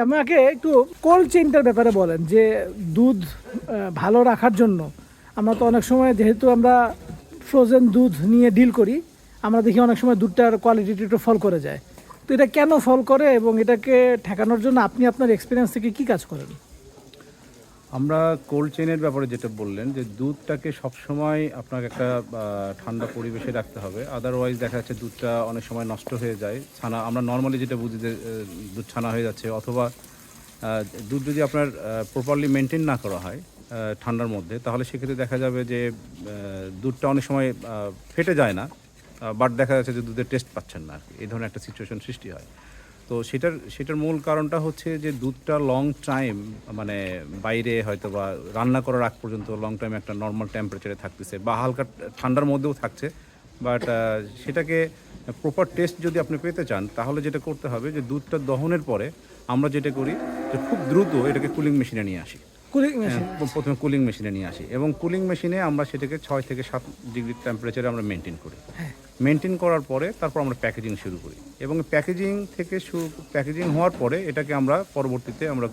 আমাকে একটু কোল্ড চেইনটার ব্যাপারে বলেন যে দুধ ভালো রাখার জন্য আমরা তো অনেক সময় যেহেতু আমরা ফ্রোজেন দুধ নিয়ে ডিল করি, আমরা দেখি অনেক সময় দুধটার কোয়ালিটিটা একটু ফল করে যায়। তো এটা কেন ফল করে এবং এটাকে ঠেকানোর জন্য আপনি আপনার এক্সপিরিয়েন্স থেকে কী কাজ করেন? আমরা কোল্ড চেইনের ব্যাপারে যেটা বললেন যে দুধটাকে সবসময় আপনাকে একটা ঠান্ডা পরিবেশে রাখতে হবে, আদারওয়াইজ দেখা যাচ্ছে দুধটা অনেক সময় নষ্ট হয়ে যায়। ছানা আমরা নর্মালি যেটা বুঝি যে দুধ ছানা হয়ে যাচ্ছে, অথবা দুধ যদি আপনার প্রপারলি মেনটেন না করা হয় ঠান্ডার মধ্যে, তাহলে সেক্ষেত্রে দেখা যাবে যে দুধটা অনেক সময় ফেটে যায় না, বাট দেখা যাচ্ছে যে দুধের টেস্ট পাচ্ছেন না আর কি, এই ধরনের একটা সিচুয়েশন সৃষ্টি হয়। তো সেটার মূল কারণটা হচ্ছে যে দুধটা লং টাইম মানে বাইরে হয়তো বা রান্না করার আগ পর্যন্ত লং টাইম একটা নর্মাল টেম্পারেচারে থাকতেছে বা হালকা ঠান্ডার মধ্যেও থাকছে, বাট সেটাকে প্রপার টেস্ট যদি আপনি পেতে চান তাহলে যেটা করতে হবে যে দুধটা দহনের পরে আমরা যেটা করি যে খুব দ্রুত এটাকে কুলিং মেশিনে নিয়ে আসি। প্রথমে কুলিং মেশিনে নিয়ে আসি এবং কুলিং মেশিনে আমরা সেটাকে 6 থেকে 7 ডিগ্রি টেম্পারেচারে আমরা মেনটেন করি। মেনটেন করার পরে তারপর আমরা প্যাকেজিং শুরু করি এবং প্যাকেজিং হওয়ার পরে এটাকে আমরা পরবর্তীতে আমরা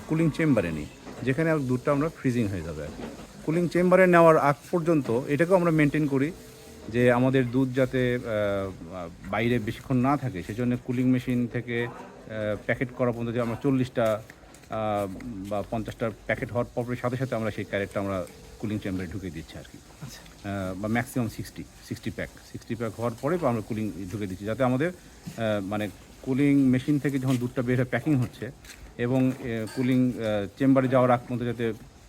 কুলিং চেম্বারে নিই, যেখানে দুধটা আমরা ফ্রিজিং হয়ে যাবে আর কি। কুলিং চেম্বারে নেওয়ার আগ পর্যন্ত এটাকেও আমরা মেনটেন করি যে আমাদের দুধ যাতে বাইরে বেশিক্ষণ না থাকে, সেজন্য কুলিং মেশিন থেকে প্যাকেট করা পর্যন্ত যে আমরা 40টা বা 50টা প্যাকেট হওয়ার পরের সাথে সাথে আমরা সেই ক্যারেটটা আমরা কুলিং চেম্বারে ঢুকে দিচ্ছি আর কি। বা ম্যাক্সিমাম 60 প্যাক হওয়ার পরে আমরা কুলিং ঢুকে দিচ্ছি, যাতে আমাদের মানে কুলিং মেশিন থেকে যখন দুধটা বের হয়ে প্যাকিং হচ্ছে এবং কুলিং চেম্বারে যাওয়ার আগ পর্যন্ত যাতে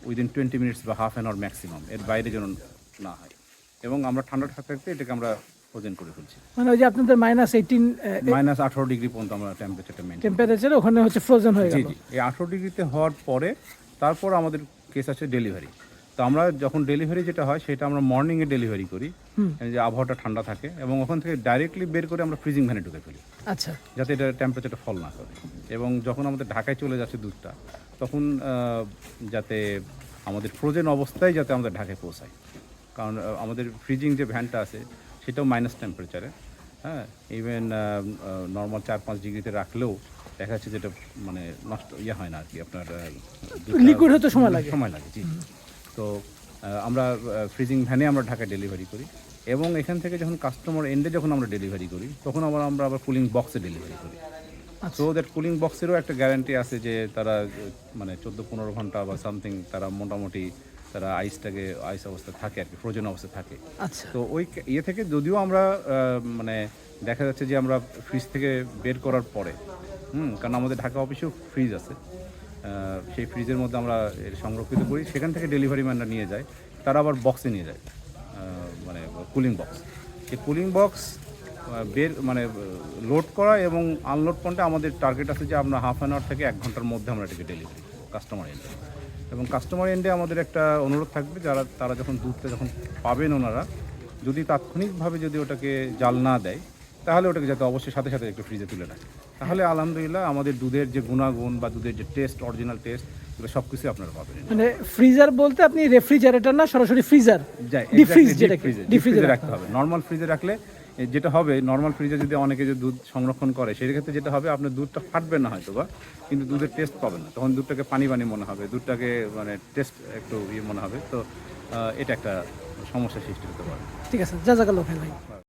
উইদিন 20 মিনিটস বা হাফ অ্যান আওয়ার ম্যাক্সিমাম এর বাইরে যেন না হয়, এবং আমরা ঠান্ডা থাকতে থাকতে এটাকে আমরা ফ্রোজেন করে ফেলছি। মানে ওই যে আপনাদের -18 ডিগ্রি পর্যন্ত আমরা টেম্পারেচার ওখানে হচ্ছে ফ্রোজেন হয়ে গেল। জি, এই 18 ডিগ্রিতে হওয়ার পরে তারপর আমাদের কেস আছে ডেলিভারি। তো আমরা যখন ডেলিভারি যেটা হয় সেটা আমরা মর্নিংয়ে ডেলিভারি করি, যে আবহাওয়াটা ঠান্ডা থাকে, এবং ওখান থেকে ডাইরেক্টলি বের করে আমরা ফ্রিজিং ভ্যানে ঢুকে ফেলি। আচ্ছা, যাতে এটা টেম্পারেচারটা ফল না করে, এবং যখন আমাদের ঢাকায় চলে যাচ্ছে দুধটা তখন যাতে আমাদের ফ্রোজেন অবস্থায় যাতে আমাদের ঢাকায় পৌঁছায়, কারণ আমাদের ফ্রিজিং যে ভ্যানটা আছে সেটাও মাইনাস টেম্পারেচারে, হ্যাঁ, ইভেন নর্মাল 4-5 ডিগ্রিতে রাখলেও দেখা যাচ্ছে যেটা মানে নষ্ট হয় না আর কি, আপনার লিকুইড হতে সময় লাগে। জি। তো আমরা ফ্রিজিং ভ্যানে আমরা ঢাকায় ডেলিভারি করি, এবং এখান থেকে যখন কাস্টমার এন্ডে যখন আমরা ডেলিভারি করি তখন আমরা আবার কুলিং বক্সে ডেলিভারি করি। সো দ্যাট কুলিং বক্সেরও একটা গ্যারান্টি আছে যে তারা মানে 14-15 ঘন্টা বা সামথিং তারা মোটামুটি তারা আইস অবস্থা থাকে আর কি, ফ্রোজেন অবস্থা থাকে। আচ্ছা, তো ওই ইয়ে থেকে যদিও আমরা মানে দেখা যাচ্ছে যে আমরা ফ্রিজ থেকে বের করার পরে কারণ আমাদের ঢাকা অফিসেও ফ্রিজ আছে, সেই ফ্রিজের মধ্যে আমরা সংরক্ষিত করি, সেখান থেকে ডেলিভারি ম্যানরা নিয়ে যায়, তারা আবার বক্সে নিয়ে যায়, মানে কুলিং বক্স। এই কুলিং বক্স মানে লোড করা এবং আনলোড পয়েন্টে আমাদের টার্গেট আছে যে আমরা হাফ অ্যান আওয়ার থেকে 1 ঘন্টার মধ্যে আমরা এটাকে ডেলিভারি কাস্টমার এন্ডে। এবং কাস্টমার এন্ডে আমাদের একটা অনুরোধ থাকবে, তারা যখন দুধটা যখন পাবেন ওনারা যদি তাৎক্ষণিকভাবে যদি ওটাকে জাল না দেয় তাহলে ওটাকে যাতে অবশ্যই সাথে সাথে একটু ফ্রিজে তুলে রাখে, তাহলে আলহামদুলিল্লাহ আমাদের দুধের যে গুণাগুণ বা দুধের যে টেস্ট, অরিজিনাল টেস্ট, এগুলো সব কিছু আপনারা পাবেন। মানে ফ্রিজার বলতে আপনি রেফ্রিজারেটর না, সরাসরি ফ্রিজার, ডিফ্রিজে রাখতে হবে। নর্মাল ফ্রিজে রাখলে যেটা হবে, নর্মাল ফ্রিজে যদি অনেকে যে দুধ সংরক্ষণ করে সেক্ষেত্রে যেটা হবে আপনার দুধটা ফাটবে না হয়তো বা, কিন্তু দুধের টেস্ট পাবেন না, তখন দুধটাকে পানি মনে হবে, দুধটাকে মানে টেস্ট একটু মনে হবে। তো এটা একটা সমস্যা সৃষ্টি হতে পারে। ঠিক আছে, জাযাকাল্লাহ খাইর ভাই।